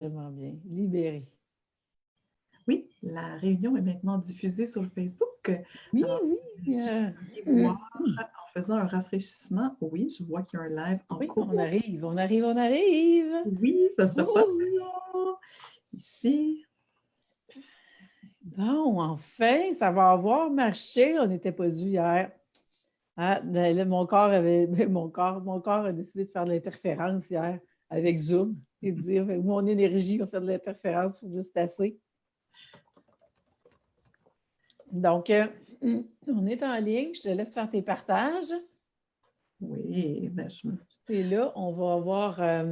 Vraiment bien. Libéré. Oui, la réunion est maintenant diffusée sur le Facebook. Oui, Alors, oui. vous pourriez voir en faisant un rafraîchissement. Oui, je vois qu'il y a un live en Oui, cours. on arrive, on arrive, on arrive. Oui, ça ne sera pas Oh, très long. Ici. bon, enfin, ça va avoir marché. On n'était pas dû hier. Ah, là, mon corps a décidé de faire de l'interférence hier avec Zoom et de dire mon énergie va faire de l'interférence pour dire c'est assez. Donc, on est en ligne. Je te laisse faire tes partages. Oui, ben Et là, on va avoir la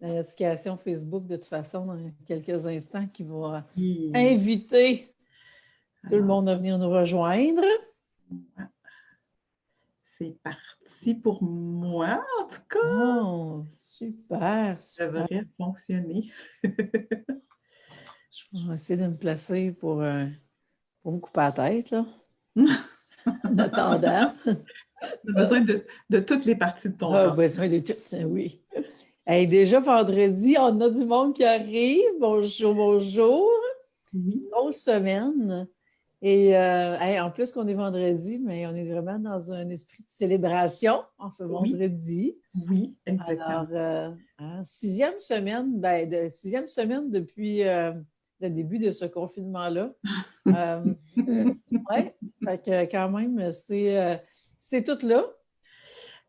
notification Facebook de toute façon dans quelques instants qui va oui. inviter tout le Alors, monde à venir nous rejoindre. c'est parti pour moi, en tout cas. Oh, super, Ça super. devrait fonctionner. Je vais essayer de me placer pour me couper la tête, là. En attendant. On a besoin de toutes les parties de ton Ah, corps. besoin de tout, oui. Hey, déjà vendredi, on a du monde qui arrive. Bonjour, bonjour. Oui. Grosse semaine. Et hey, en plus qu'on est vendredi, mais on est vraiment dans un esprit de célébration en ce vendredi. Oui, exactement. Alors, sixième semaine, sixième semaine depuis le début de ce confinement-là. Oui, fait que quand même, c'est tout là.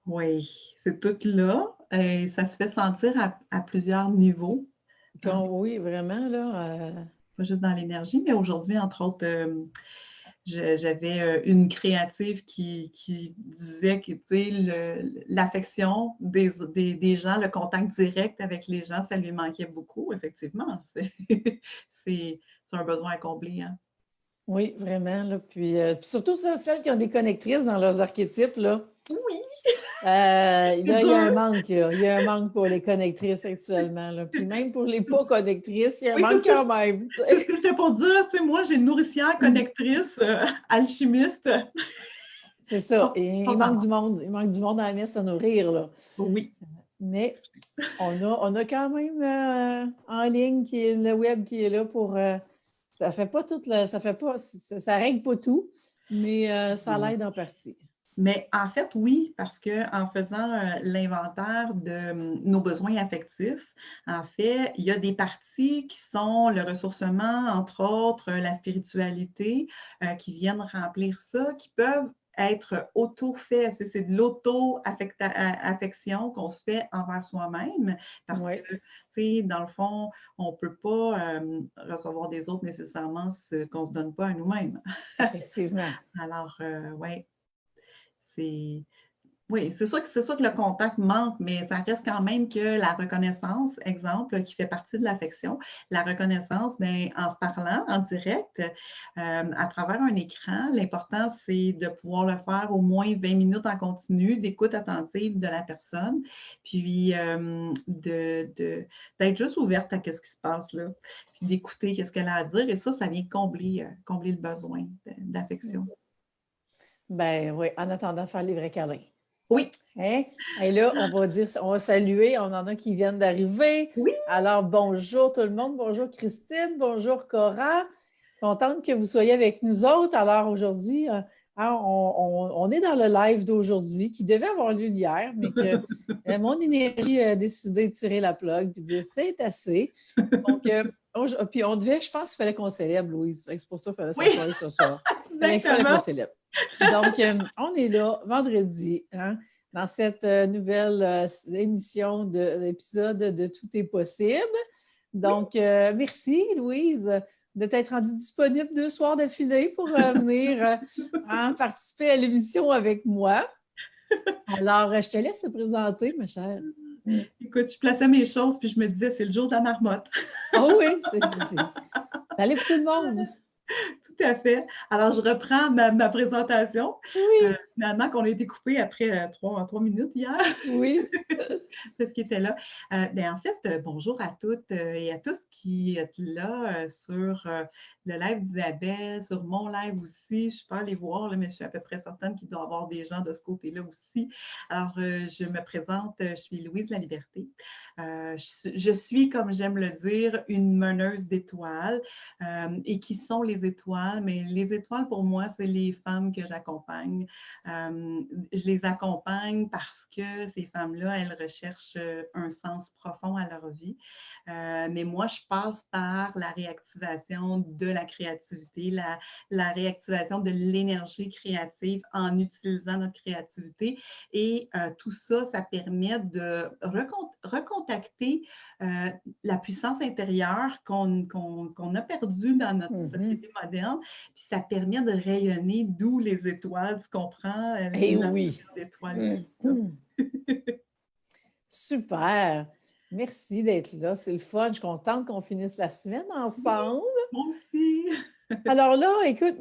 Oui, c'est tout là. Et ça se fait sentir à plusieurs niveaux. Oui, vraiment, là. Pas juste dans l'énergie, mais aujourd'hui, entre autres, j'avais une créative qui disait que l'affection des gens, le contact direct avec les gens, ça lui manquait beaucoup, effectivement. C'est un besoin à combler. Hein? Oui, vraiment. Là, puis surtout celles qui ont des connectrices dans leurs archétypes, là. Oui! Là, il y a un manque, là. Il y a un manque pour les connectrices actuellement. Là. Puis même pour les pas connectrices, il y a un Oui, manque quand même. c'est ce que j'étais pour dire. Moi, j'ai une nourricière, connectrice, alchimiste. C'est ça. Et il manque du monde. Il manque du monde à la messe à nourrir. Là. Oui. Mais on a quand même en ligne le web qui est là pour. Ça fait pas tout ça règle pas tout, mais ça l'aide en partie. Mais en fait, oui, parce qu'en faisant l'inventaire de nos besoins affectifs, en fait, il y a des parties qui sont le ressourcement, entre autres, la spiritualité, qui viennent remplir ça, qui peuvent être auto-faits. C'est de l'auto-affection qu'on se fait envers soi-même parce Oui. que, tu sais, dans le fond, on ne peut pas recevoir des autres nécessairement ce qu'on ne se donne pas à nous-mêmes. Effectivement. Alors, oui. Oui, c'est sûr que le contact manque, mais ça reste quand même que la reconnaissance, exemple, qui fait partie de l'affection, la reconnaissance, bien, en se parlant en direct, à travers un écran, l'important, c'est de pouvoir le faire au moins 20 minutes en continu, d'écoute attentive de la personne, puis d'être juste ouverte à ce qui se passe là, puis d'écouter ce qu'elle a à dire, et ça vient combler le besoin d'affection. Ben oui, en attendant de faire les vrais câlins. Oui. Hein? Et là, on va saluer, on en a qui viennent d'arriver. Oui. Alors, bonjour tout le monde, bonjour Christine, bonjour Cora. Contente que vous soyez avec nous autres. Alors, aujourd'hui, on est dans le live d'aujourd'hui qui devait avoir lieu hier, mais que mon énergie a décidé de tirer la plug et de dire c'est assez. Donc, puis on devait, je pense qu'il fallait qu'on célèbre, Louise. C'est pour ça qu'il fallait s'asseoir ce soir. Il fallait qu'on célèbre. Donc, on est là vendredi, hein, dans cette nouvelle émission de l'épisode de Tout est possible. Donc, merci, Louise, de t'être rendue disponible 2 soirs d'affilée pour venir participer à l'émission avec moi. Alors, je te laisse te présenter, ma chère. Écoute, je plaçais mes choses puis je me disais, c'est le jour de la marmotte. Oh oui, c'est. Salut pour tout le monde! Tout à fait. Alors, je reprends ma présentation. Oui, Finalement, qu'on a été coupé après 3 minutes hier. oui. Parce qu'il était là. En fait, bonjour à toutes et à tous qui êtes là sur le live d'Isabelle, sur mon live aussi. Je ne suis pas allée voir, là, mais je suis à peu près certaine qu'il doit y avoir des gens de ce côté-là aussi. Alors, je me présente, je suis Louise Laliberté. Je suis, comme j'aime le dire, une meneuse d'étoiles. Et qui sont les étoiles? Mais les étoiles, pour moi, c'est les femmes que j'accompagne. Je les accompagne parce que ces femmes-là, elles recherchent un sens profond à leur vie. Mais moi, je passe par la réactivation de la créativité, la réactivation de l'énergie créative en utilisant notre créativité. Et tout ça, ça permet de recontacter la puissance intérieure qu'on a perdue dans notre société moderne. Puis ça permet de rayonner, d'où les étoiles, tu comprends? Eh La oui. notion d'étoile. Super. Merci d'être là. C'est le fun. Je suis contente qu'on finisse la semaine ensemble. Moi aussi. Alors là, écoute,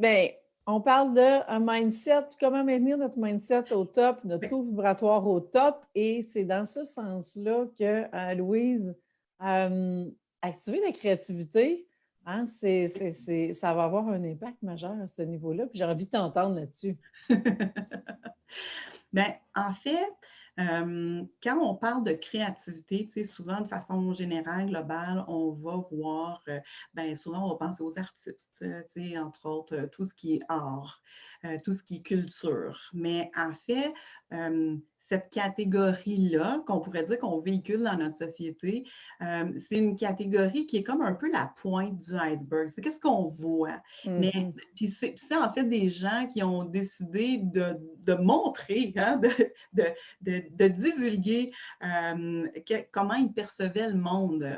on parle d'un mindset, comment maintenir notre mindset au top, notre taux vibratoire au top. Et c'est dans ce sens-là que, Louise, activer la créativité, hein, ça va avoir un impact majeur à ce niveau-là. Puis j'ai envie de t'entendre là-dessus. En fait, quand on parle de créativité, souvent de façon générale, globale, on va voir, souvent on va penser aux artistes, entre autres, tout ce qui est art, tout ce qui est culture. Mais en fait, cette catégorie-là, qu'on pourrait dire qu'on véhicule dans notre société, c'est une catégorie qui est comme un peu la pointe du iceberg. C'est qu'est-ce qu'on voit. Mais puis c'est en fait des gens qui ont décidé de montrer, hein, de divulguer comment ils percevaient le monde.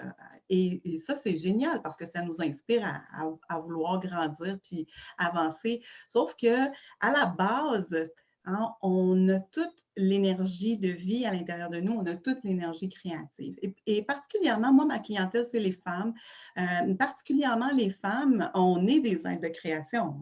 Et ça, c'est génial parce que ça nous inspire à vouloir grandir puis avancer. Sauf que à la base, hein, on a toute l'énergie de vie à l'intérieur de nous, on a toute l'énergie créative. Et particulièrement, moi, ma clientèle, c'est les femmes. Particulièrement les femmes, on est des êtres de création.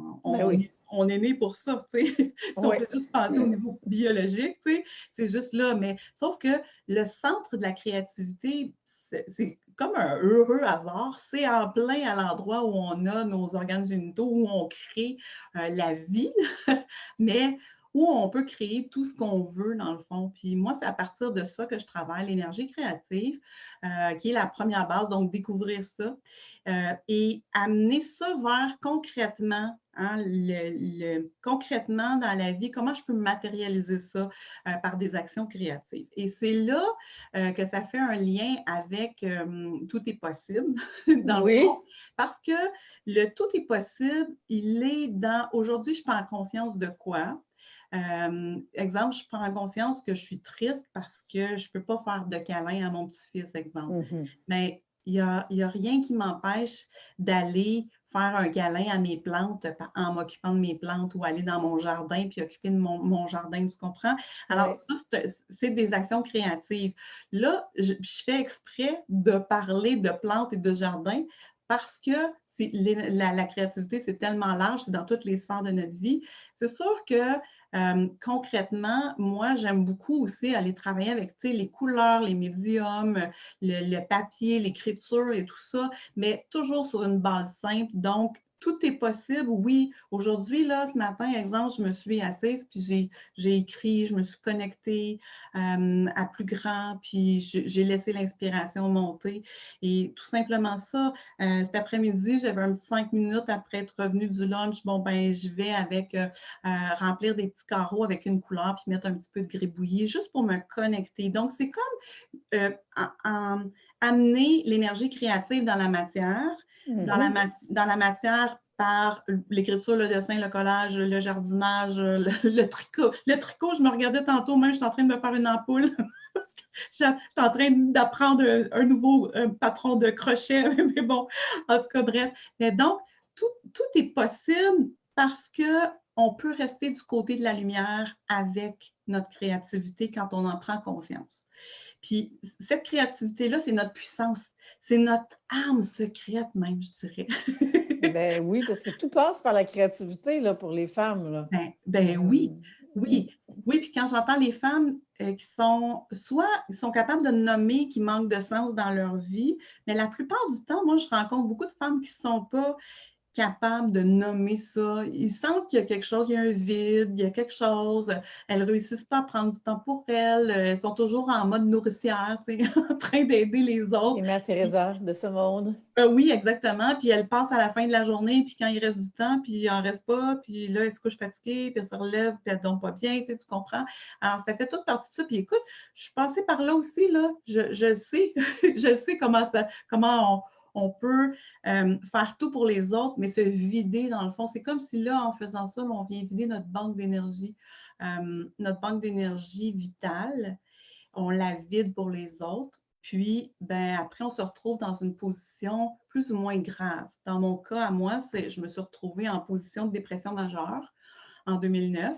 On est né pour ça, tu sais. Si on peut juste penser au niveau biologique, tu sais, c'est juste là. Mais sauf que le centre de la créativité, c'est comme un heureux hasard. C'est en plein à l'endroit où on a nos organes génitaux, où on crée la vie, mais où on peut créer tout ce qu'on veut dans le fond. Puis moi, c'est à partir de ça que je travaille, l'énergie créative, qui est la première base, donc découvrir ça et amener ça vers concrètement, hein, concrètement dans la vie, comment je peux matérialiser ça par des actions créatives. Et c'est là que ça fait un lien avec tout est possible, dans le fond, parce que le tout est possible, il est dans, aujourd'hui, je prends conscience de quoi? Exemple, je prends conscience que je suis triste parce que je ne peux pas faire de câlin à mon petit-fils, exemple. Mais il n'y a rien qui m'empêche d'aller faire un câlin à mes plantes en m'occupant de mes plantes ou aller dans mon jardin puis occuper de mon jardin, tu comprends? Alors, ça, c'est des actions créatives. Là, je fais exprès de parler de plantes et de jardin parce que la créativité, c'est tellement large, c'est dans toutes les sphères de notre vie. C'est sûr que concrètement, moi, j'aime beaucoup aussi aller travailler avec les couleurs, les médiums, le papier, l'écriture et tout ça, mais toujours sur une base simple. Donc, tout est possible. Oui, aujourd'hui, là, ce matin, exemple, je me suis assise, puis j'ai écrit, je me suis connectée à plus grand, puis j'ai laissé l'inspiration monter. Et tout simplement ça, cet après-midi, j'avais un petit 5 minutes après être revenue du lunch. Bon, je vais avec remplir des petits carreaux avec une couleur, puis mettre un petit peu de gribouillis, juste pour me connecter. Donc, c'est comme amener l'énergie créative dans la matière, dans la matière par l'écriture, le dessin, le collage, le jardinage, le tricot. Le tricot, je me regardais tantôt, même je suis en train de me faire une ampoule. Je suis en train d'apprendre un nouveau patron de crochet, mais bon, en tout cas, bref. Mais donc, tout est possible parce qu'on peut rester du côté de la lumière avec notre créativité quand on en prend conscience. Puis cette créativité-là, c'est notre puissance, c'est notre âme secrète même, je dirais. Ben oui, parce que tout passe par la créativité là, pour les femmes. Là. Ben oui, oui, oui. Puis quand j'entends les femmes qui sont, soit ils sont capables de nommer qu'ils manquent de sens dans leur vie, mais la plupart du temps, moi, je rencontre beaucoup de femmes qui ne sont pas capables de nommer ça. Ils sentent qu'il y a quelque chose, il y a un vide, il y a quelque chose. Elles ne réussissent pas à prendre du temps pour elles. Elles sont toujours en mode nourricière, en train d'aider les Les autres. mères Teresa de ce monde. Oui, exactement. Puis elles passent à la fin de la journée, puis quand il reste du temps, puis il n'en reste pas, puis là, elles se couchent fatiguées, puis elles se relèvent, puis elles ne dorment pas bien, tu comprends? Alors, ça fait toute partie de ça. Puis écoute, je suis passée par là aussi, là. Je sais, je sais comment on peut faire tout pour les autres, mais se vider, dans le fond. C'est comme si là, en faisant ça, on vient vider notre banque d'énergie vitale. On la vide pour les autres. Puis, ben, après, on se retrouve dans une position plus ou moins grave. Dans mon cas, à moi, je me suis retrouvée en position de dépression majeure en 2009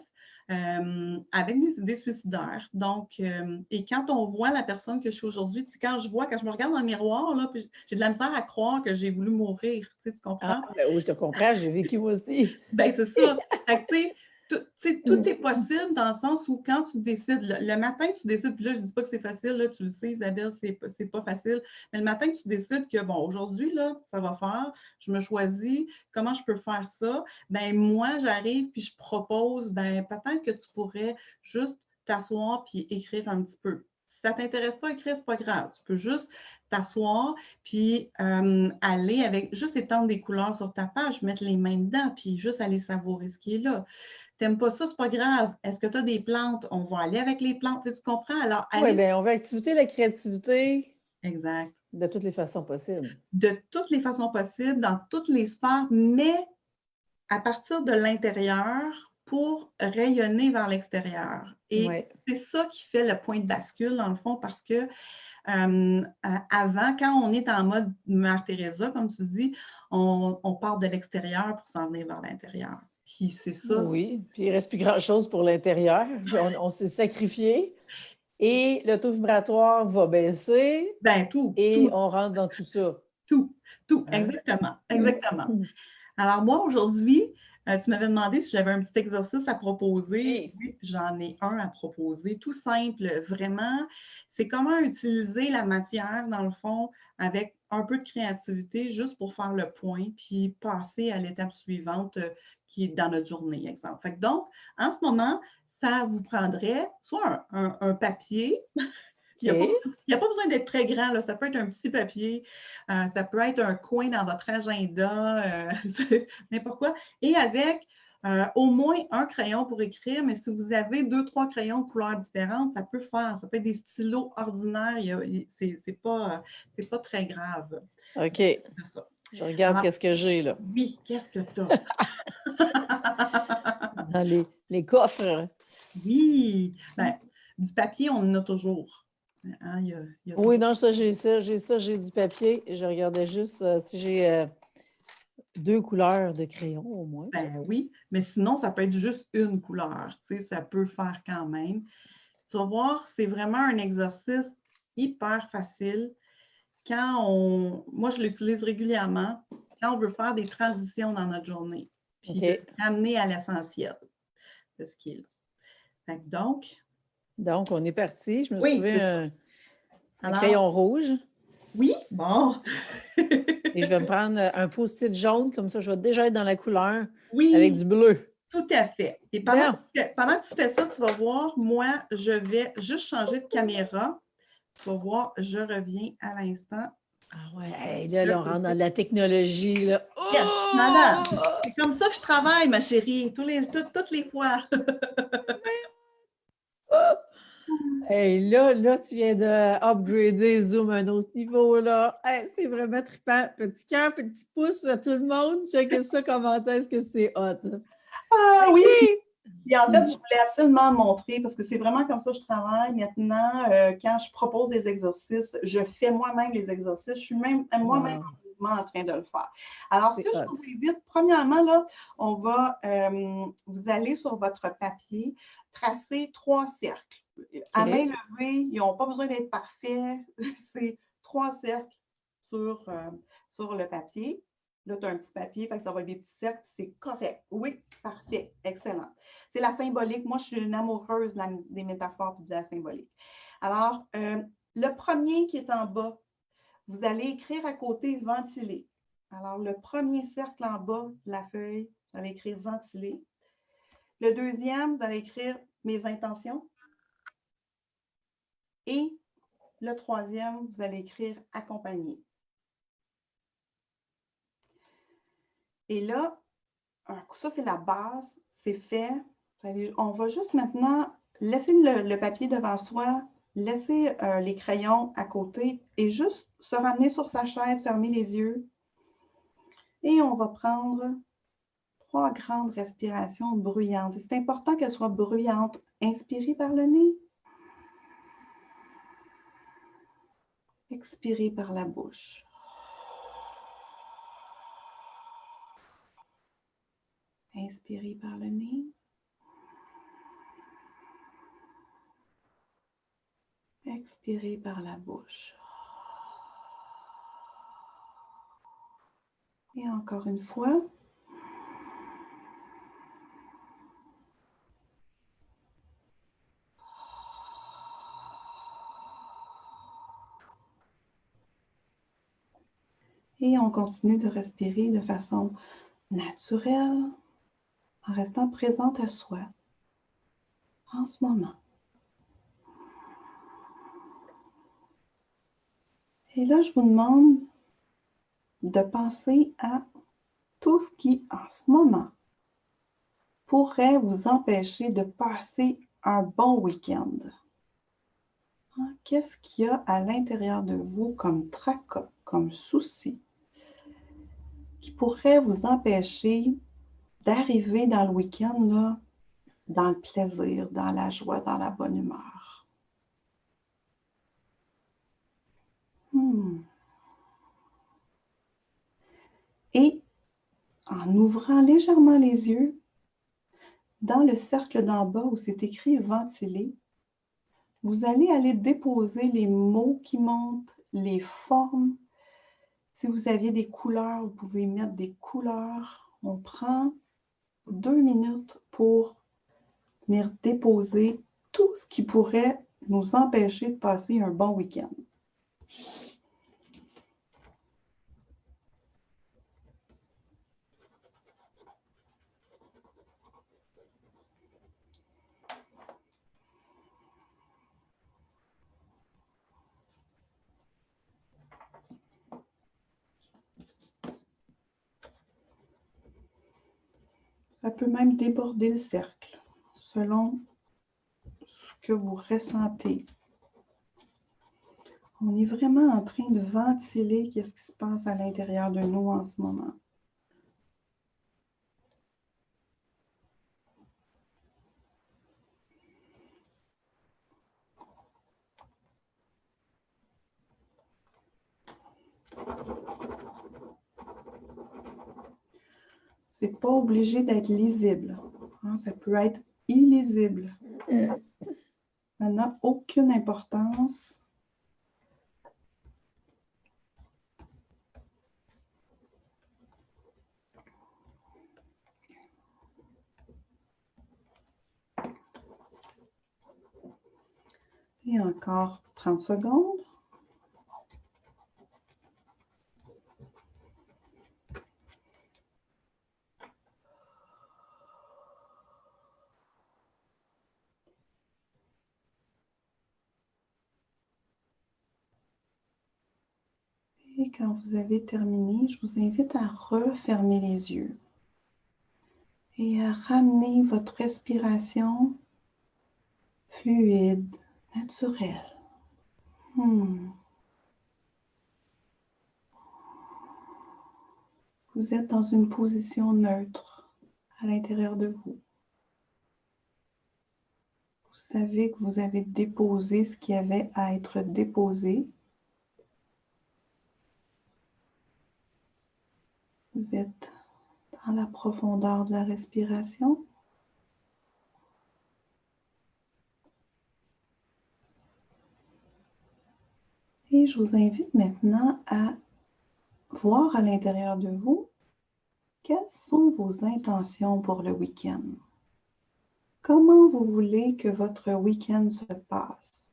avec des idées suicidaires. Donc, et quand on voit la personne que je suis aujourd'hui, quand je me regarde dans le miroir, là, j'ai de la misère à croire que j'ai voulu mourir. Tu comprends? Ah, ben oui, je te comprends, j'ai vécu moi aussi. Ben, c'est ça. Fait que, tout est possible dans le sens où quand tu décides, le matin tu décides, puis là je ne dis pas que c'est facile, là, tu le sais Isabelle, c'est pas facile, mais le matin tu décides que bon, aujourd'hui, là, ça va faire, je me choisis, comment je peux faire ça? Ben moi, j'arrive puis je propose, ben peut-être que tu pourrais juste t'asseoir puis écrire un petit peu. Si ça ne t'intéresse pas à écrire, c'est pas grave. Tu peux juste t'asseoir puis aller avec, juste étendre des couleurs sur ta page, mettre les mains dedans, puis juste aller savourer ce qui est là. T'aimes pas ça, c'est pas grave. Est-ce que tu as des plantes? On va aller avec les plantes, tu comprends? Alors, Oui, bien, on veut activer la créativité exact. de toutes les façons possibles. De toutes les façons possibles, dans toutes les sphères, mais à partir de l'intérieur pour rayonner vers l'extérieur. Et ouais. C'est ça qui fait le point de bascule, dans le fond, parce que avant, quand on est en mode Mère Teresa, comme tu dis, on part de l'extérieur pour s'en venir vers l'intérieur. Puis c'est ça. Oui, puis il ne reste plus grand-chose pour l'intérieur. On s'est sacrifié et le taux vibratoire va baisser Ben, on rentre dans tout ça. Tout, Hein? exactement. Alors moi, aujourd'hui, tu m'avais demandé si j'avais un petit exercice à proposer. Oui, j'en ai un à proposer, tout simple, vraiment. C'est comment utiliser la matière, dans le fond, avec un peu de créativité, juste pour faire le point, puis passer à l'étape suivante qui est dans notre journée, exemple. Fait que donc, en ce moment, ça vous prendrait soit un papier. Il n'y a pas besoin d'être très grand, là. Ça peut être un petit papier, ça peut être un coin dans votre agenda, n'importe quoi. Et avec au moins un crayon pour écrire, mais si vous avez 2-3 crayons de couleurs différentes, ça peut faire. Ça peut être des stylos ordinaires, c'est pas très grave. OK. Je regarde qu'est-ce que j'ai là. Oui, qu'est-ce que tu as? Dans les coffres. Oui, ben, du papier, on en a toujours. Hein, oui, non, ça, j'ai du papier. Je regardais juste si j'ai 2 couleurs de crayon au moins. Ben oui, mais sinon, ça peut être juste une couleur. Tu sais, ça peut faire quand même. Tu vas voir, c'est vraiment un exercice hyper facile. Moi, je l'utilise régulièrement quand on veut faire des transitions dans notre journée, puis de se ramener à l'essentiel de ce qui est là. Fait que donc, on est parti. Je me suis trouvé un crayon rouge. Oui, bon. Et je vais me prendre un post-it jaune, comme ça, je vais déjà être dans la couleur avec du bleu. Tout à fait. Et pendant que tu fais ça, tu vas voir, moi, je vais juste changer de caméra. Tu vas voir, je reviens à l'instant. Ah ouais, là, on rentre dans la technologie. Là. Oh! Yes, madame. C'est comme ça que je travaille, ma chérie, toutes les fois. Hey, là, tu viens de upgrader Zoom à un autre niveau. Là. Hey, c'est vraiment trippant. Petit cœur, petit pouce à tout le monde. Checkez ça, comment est-ce que c'est hot. Ah oui! Et en fait, je voulais absolument montrer, parce que c'est vraiment comme ça que je travaille maintenant. Quand je propose des exercices, je fais moi-même les exercices. Je suis même moi-même en mouvement en train de le faire. Alors, ce que je vous invite, premièrement, là, vous allez sur votre papier, tracer 3 cercles. À main levée, ils n'ont pas besoin d'être parfaits. C'est 3 cercles sur le papier. Là, tu as un petit papier, fait que ça va être des petits cercles, c'est correct. Oui, parfait, excellent. C'est la symbolique. Moi, je suis une amoureuse des métaphores et de la symbolique. Alors, le premier qui est en bas, vous allez écrire à côté ventilé. Alors, le premier cercle en bas de la feuille, vous allez écrire ventilé. Le deuxième, vous allez écrire mes intentions. Et le troisième, vous allez écrire accompagner. Et là, ça, c'est la base, c'est fait. On va juste maintenant laisser le papier devant soi, laisser les crayons à côté et juste se ramener sur sa chaise, fermer les yeux. Et on va prendre 3 grandes respirations bruyantes. C'est important qu'elles soient bruyantes. Inspirez par le nez. Expirez par la bouche. Inspirez par le nez. Expirez par la bouche. Et encore une fois. Et on continue de respirer de façon naturelle, en restant présente à soi, en ce moment. Et là, je vous demande de penser à tout ce qui, en ce moment, pourrait vous empêcher de passer un bon week-end. Qu'est-ce qu'il y a à l'intérieur de vous comme tracas, comme souci, qui pourrait vous empêcher d'arriver dans le week-end là, dans le plaisir, dans la joie, dans la bonne humeur? Et en ouvrant légèrement les yeux, dans le cercle d'en bas où c'est écrit « ventiler », vous allez aller déposer les mots qui montent, les formes. Si vous aviez des couleurs, vous pouvez mettre des couleurs. On prend 2 minutes pour venir déposer tout ce qui pourrait nous empêcher de passer un bon week-end. Ça peut même déborder le cercle, selon ce que vous ressentez. On est vraiment en train de ventiler qu'est-ce qui se passe à l'intérieur de nous en ce moment. C'est pas obligé d'être lisible. Ça peut être illisible. Ça n'a aucune importance. Et encore 30 secondes. Et quand vous avez terminé, je vous invite à refermer les yeux et à ramener votre respiration fluide, naturelle. Vous êtes dans une position neutre à l'intérieur de vous. Vous savez que vous avez déposé ce qui avait à être déposé. Vous êtes dans la profondeur de la respiration. Et je vous invite maintenant à voir à l'intérieur de vous Quelles sont vos intentions pour le week-end? Comment vous voulez que votre week-end se passe?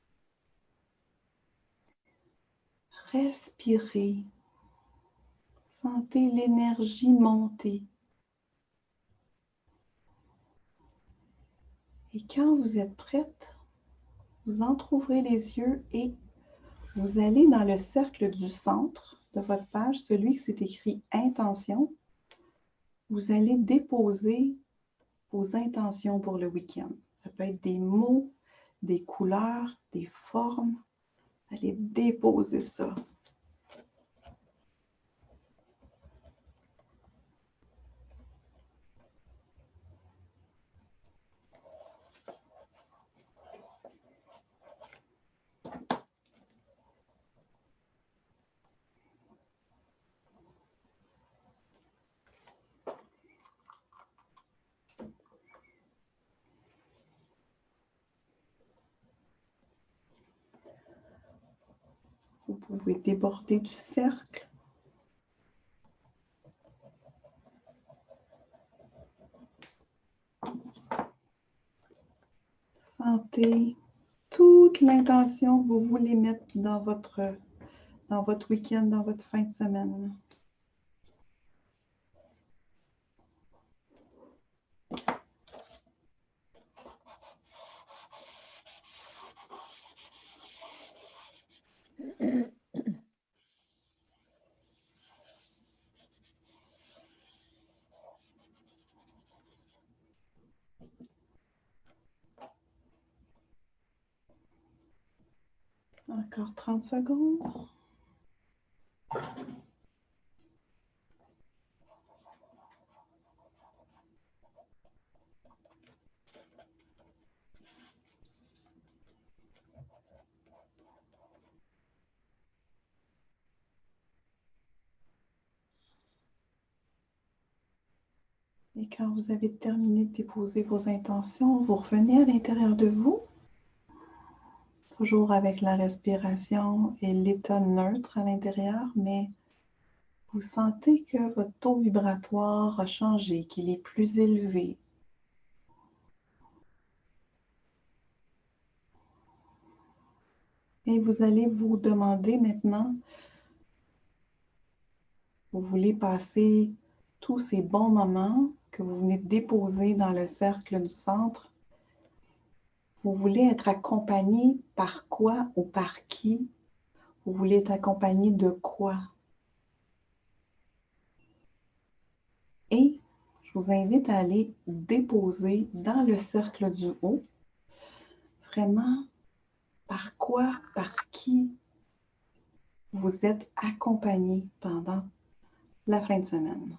Respirez. Sentez l'énergie monter. Et quand vous êtes prête, vous entrouvrez les yeux et vous allez dans le cercle du centre de votre page, celui qui s'est écrit intention. Vous allez déposer vos intentions pour le week-end. Ça peut être des mots, des couleurs, des formes. Allez déposer ça. Vous pouvez déborder du cercle. Sentez toute l'intention que vous voulez mettre dans votre week-end, dans votre fin de semaine. Encore 30 secondes. Et quand vous avez terminé de déposer vos intentions, vous revenez à l'intérieur de vous, toujours avec la respiration et l'état neutre à l'intérieur, mais vous sentez que votre taux vibratoire a changé, qu'il est plus élevé. Et vous allez vous demander maintenant, vous voulez passer tous ces bons moments que vous venez de déposer dans le cercle du centre. Vous voulez être accompagné par quoi ou par qui? Vous voulez être accompagné de quoi? Et je vous invite à aller déposer dans le cercle du haut, vraiment par quoi, par qui vous êtes accompagné pendant la fin de semaine.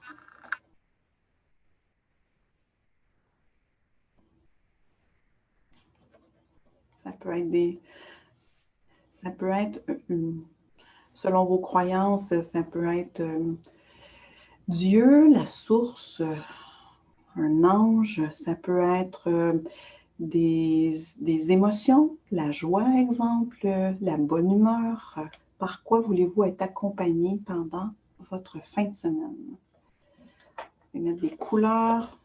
Ça peut être selon vos croyances, ça peut être Dieu, la source, un ange, ça peut être des émotions, la joie, exemple, la bonne humeur. Par quoi voulez-vous être accompagné pendant votre fin de semaine? Vous pouvez mettre des couleurs.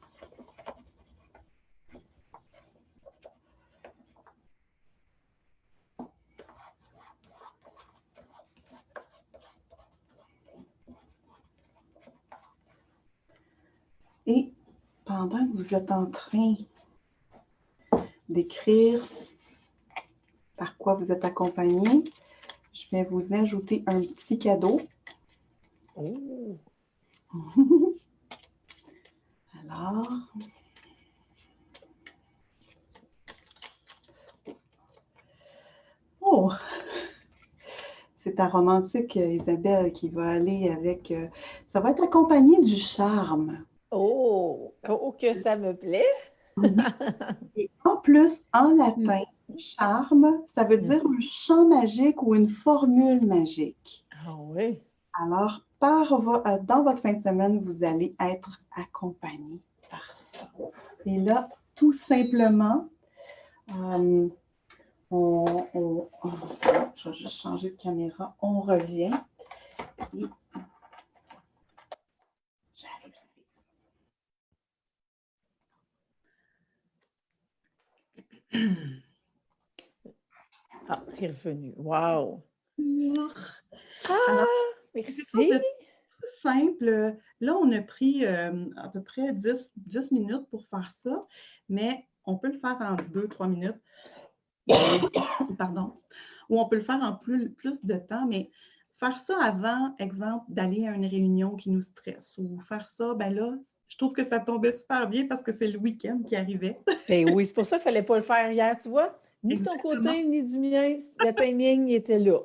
Et pendant que vous êtes en train d'écrire par quoi vous êtes accompagné, je vais vous ajouter un petit cadeau. Oh. Alors, oh, c'est ta romantique, Isabelle, qui va aller avec, ça va être accompagné du charme. Oh, oh, que ça me plaît. Et en plus, en latin, charme, ça veut dire un chant magique ou une formule magique. Ah oui. Alors, dans votre fin de semaine, vous allez être accompagné par ça. Et là, tout simplement, je vais juste changer de caméra. On revient. Et j'arrive. Ah, t'es revenu. Wow! Ah, Alors, c'est quelque chose merci! de tout simple. Là, on a pris à peu près 10 minutes pour faire ça, mais on peut le faire en 2-3 minutes. Pardon. Ou on peut le faire en plus de temps, mais faire ça avant, exemple, d'aller à une réunion qui nous stresse, ou faire ça, ben là, je trouve que ça tombait super bien parce que c'est le week-end qui arrivait. Ben oui, c'est pour ça qu'il ne fallait pas le faire hier, tu vois? Ni de ton Exactement. côté, ni du mien, le timing était là.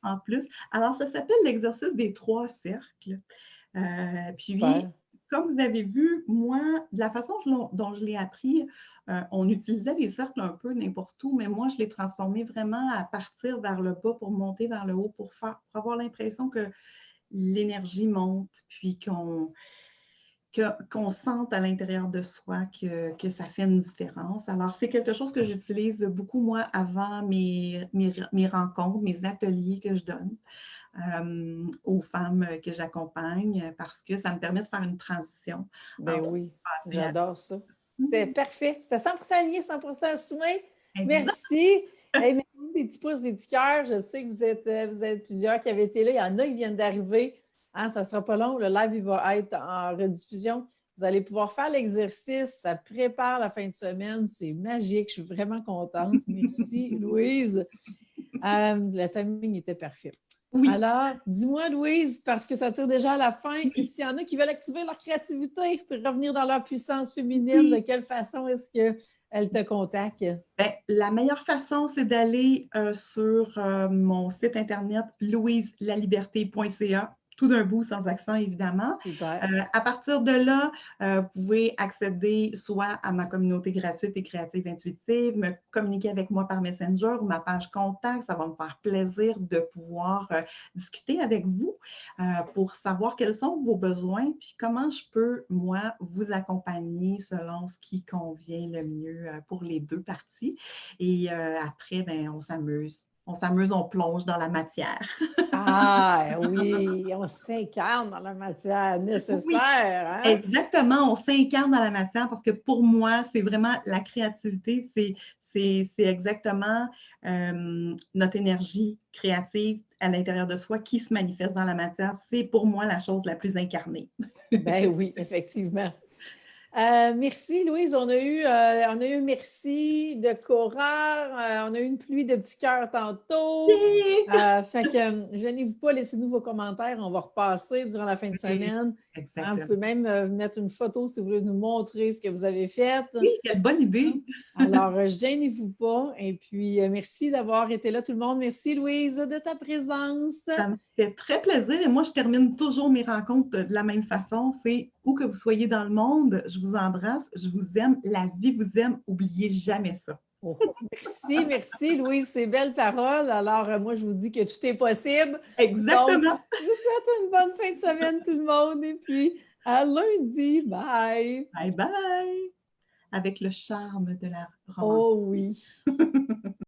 En plus. Alors, ça s'appelle l'exercice des 3 cercles. Puis, Super. comme vous avez vu, moi, de la façon dont je l'ai appris, on utilisait les cercles un peu n'importe où, mais moi, je l'ai transformé vraiment à partir vers le bas pour monter vers le haut, pour avoir l'impression que l'énergie monte, puis qu'on sente à l'intérieur de soi que ça fait une différence. Alors, c'est quelque chose que j'utilise beaucoup, moi, avant mes rencontres, mes ateliers que je donne aux femmes que j'accompagne parce que ça me permet de faire une transition Ben entre oui, passer à... j'adore ça. C'était parfait. C'était 100% aligné, 100% assumé. Exact. Merci. Hey, merci, des petits pouces, des petits cœurs. Je sais que vous êtes plusieurs qui avaient été là. Il y en a qui viennent d'arriver. Hein, ça ne sera pas long. Le live il va être en rediffusion. Vous allez pouvoir faire l'exercice. Ça prépare la fin de semaine. C'est magique. Je suis vraiment contente. Merci, Louise. Le timing était parfait. Oui, Alors, dis-moi, Louise, parce que ça tire déjà à la fin, oui, s'il y en a qui veulent activer leur créativité pour revenir dans leur puissance féminine, de oui. quelle façon est-ce qu'elles te contactent? Ben, la meilleure façon, c'est d'aller sur mon site internet louiselaliberté.ca, tout d'un bout, sans accent, évidemment. Super. À partir de là, vous pouvez accéder soit à ma communauté gratuite et créative intuitive, me communiquer avec moi par Messenger ou ma page contact. Ça va me faire plaisir de pouvoir discuter avec vous pour savoir quels sont vos besoins puis comment je peux, moi, vous accompagner selon ce qui convient le mieux pour les deux parties. Et après, ben, on s'amuse. On s'amuse, on plonge dans la matière. Ah oui, on s'incarne dans la matière Oui, nécessaire, hein? exactement. On s'incarne dans la matière parce que pour moi, c'est vraiment la créativité, c'est exactement notre énergie créative à l'intérieur de soi qui se manifeste dans la matière. C'est pour moi la chose la plus incarnée. Ben oui, effectivement. Merci, Louise. On a eu merci de Cora. On a eu une pluie de petits cœurs tantôt. Fait que, gênez-vous pas, laissez-nous vos commentaires. On va repasser durant la fin de Oui, semaine. Hein, vous exactement. pouvez même mettre une photo si vous voulez nous montrer ce que vous avez fait. Oui, quelle bonne idée. Alors, gênez-vous pas. Et puis, merci d'avoir été là, tout le monde. Merci, Louise, de ta présence. Ça me fait très plaisir et moi, je termine toujours mes rencontres de la même façon. C'est où que vous soyez dans le monde, je vous embrasse, je vous aime, la vie vous aime, oubliez jamais ça. Oh, merci, merci, Louise, ces belles paroles. Alors, moi, je vous dis que tout est possible. Donc, Exactement. je vous souhaite une bonne fin de semaine, tout le monde. Et puis, à lundi. Bye. Bye bye. Avec le charme de la romance. Oh oui.